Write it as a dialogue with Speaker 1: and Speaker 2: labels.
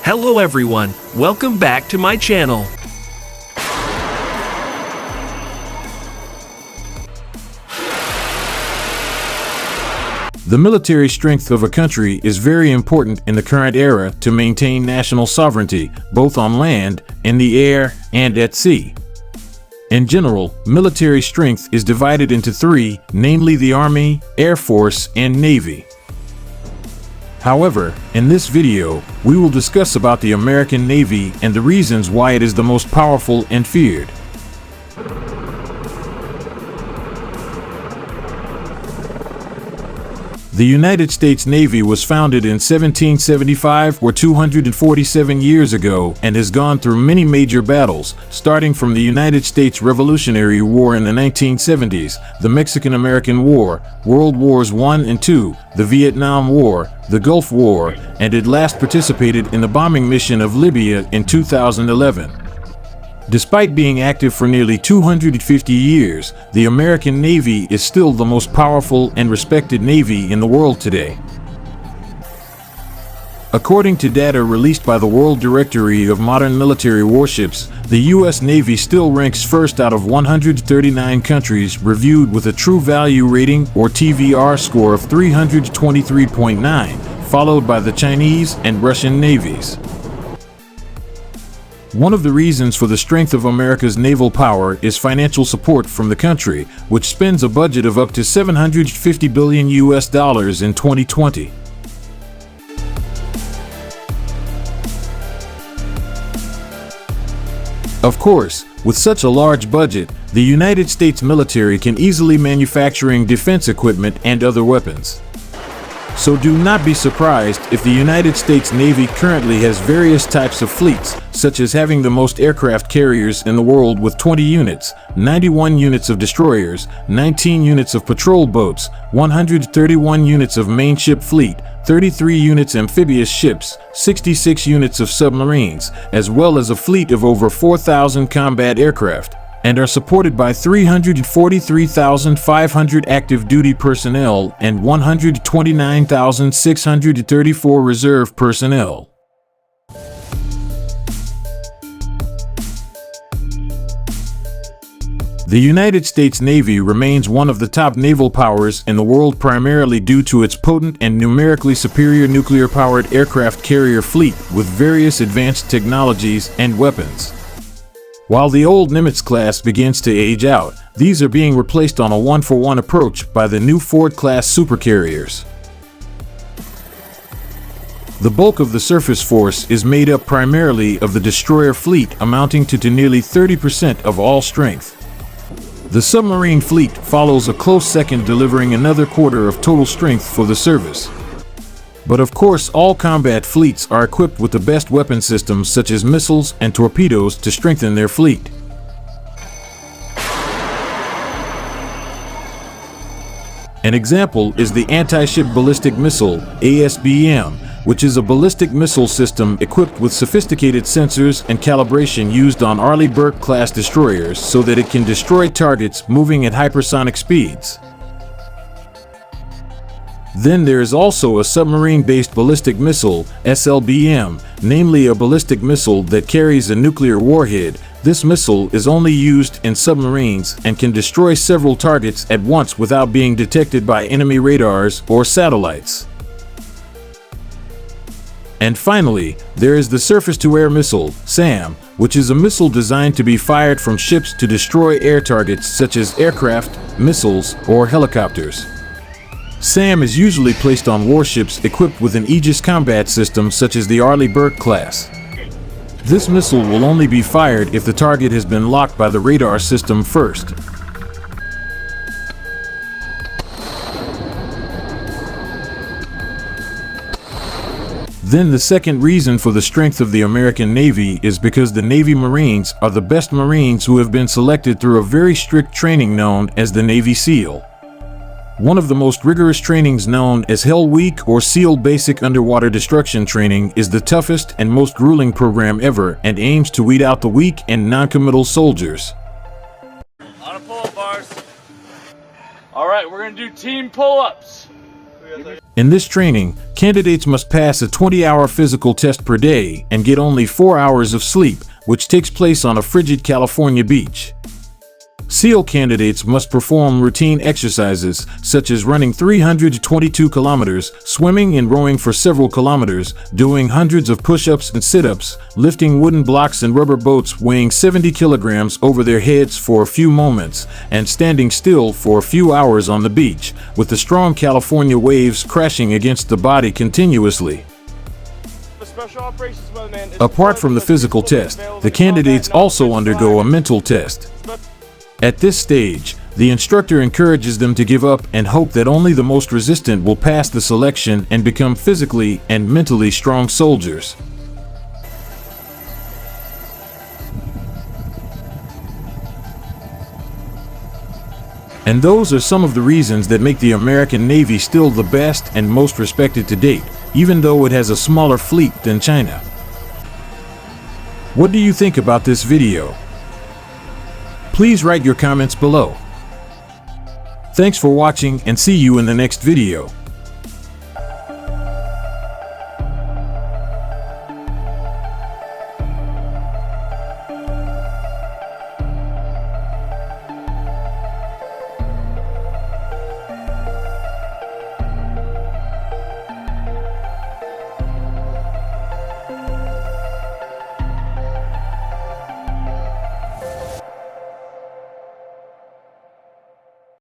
Speaker 1: Hello everyone, welcome back to my channel.
Speaker 2: The military strength of a country is very important in the current era to maintain national sovereignty, both on land, in the air, and at sea. In general, military strength is divided into three, namely the Army, Air Force, and Navy. However, in this video, we will discuss about the American Navy and the reasons why it is the most powerful and feared. The United States Navy was founded in 1775 or 247 years ago and has gone through many major battles, starting from the United States Revolutionary War in the 1970s, the Mexican-American War, World Wars I and II, the Vietnam War, the Gulf War, and it last participated in the bombing mission of Libya in 2011. Despite being active for nearly 250 years, the American Navy is still the most powerful and respected Navy in the world today. According to data released by the World Directory of Modern Military Warships, the U.S. Navy still ranks first out of 139 countries reviewed with a True Value Rating or TVR score of 323.9, followed by the Chinese and Russian navies. One of the reasons for the strength of America's naval power is financial support from the country, which spends a budget of up to $750 billion in 2020. Of course, with such a large budget, the United States military can easily manufacture defense equipment and other weapons. So do not be surprised if the United States Navy currently has various types of fleets, such as having the most aircraft carriers in the world with 20 units, 91 units of destroyers, 19 units of patrol boats, 131 units of main ship fleet, 33 units amphibious ships, 66 units of submarines, as well as a fleet of over 4,000 combat aircraft, and are supported by 343,500 active duty personnel and 129,634 reserve personnel. The United States Navy remains one of the top naval powers in the world primarily due to its potent and numerically superior nuclear-powered aircraft carrier fleet with various advanced technologies and weapons. While the old Nimitz class begins to age out, these are being replaced on a one-for-one approach by the new Ford-class supercarriers. The bulk of the surface force is made up primarily of the destroyer fleet, amounting to nearly 30% of all strength. The submarine fleet follows a close second, delivering another quarter of total strength for the service. But of course, all combat fleets are equipped with the best weapon systems such as missiles and torpedoes to strengthen their fleet. An example is the Anti-Ship Ballistic Missile, ASBM, which is a ballistic missile system equipped with sophisticated sensors and calibration used on Arleigh Burke-class destroyers so that it can destroy targets moving at hypersonic speeds. Then there is also a submarine-based ballistic missile, SLBM, namely a ballistic missile that carries a nuclear warhead. This missile is only used in submarines and can destroy several targets at once without being detected by enemy radars or satellites. And finally, there is the surface-to-air missile, SAM, which is a missile designed to be fired from ships to destroy air targets such as aircraft, missiles, or helicopters. SAM is usually placed on warships equipped with an Aegis combat system such as the Arleigh Burke class. This missile will only be fired if the target has been locked by the radar system first. Then the second reason for the strength of the American Navy is because the Navy Marines are the best Marines who have been selected through a very strict training known as the Navy SEAL. One of the most rigorous trainings, known as Hell Week or SEAL Basic Underwater Destruction Training, is the toughest and most grueling program ever and aims to weed out the weak and non-committal soldiers.
Speaker 3: On a pull-up bars. All right, we're gonna do team pull-ups.
Speaker 2: In this training, candidates must pass a 20-hour physical test per day and get only 4 hours of sleep, which takes place on a frigid California beach. SEAL candidates must perform routine exercises such as running 322 kilometers, swimming and rowing for several kilometers, doing hundreds of push-ups and sit-ups, lifting wooden blocks and rubber boats weighing 70 kilograms over their heads for a few moments, and standing still for a few hours on the beach, with the strong California waves crashing against the body continuously. Apart from the physical test, the candidates also undergo a mental test. At this stage, the instructor encourages them to give up and hope that only the most resistant will pass the selection and become physically and mentally strong soldiers. And those are some of the reasons that make the American Navy still the best and most respected to date, even though it has a smaller fleet than China. What do you think about this video? Please write your comments below. Thanks for watching and see you in the next video.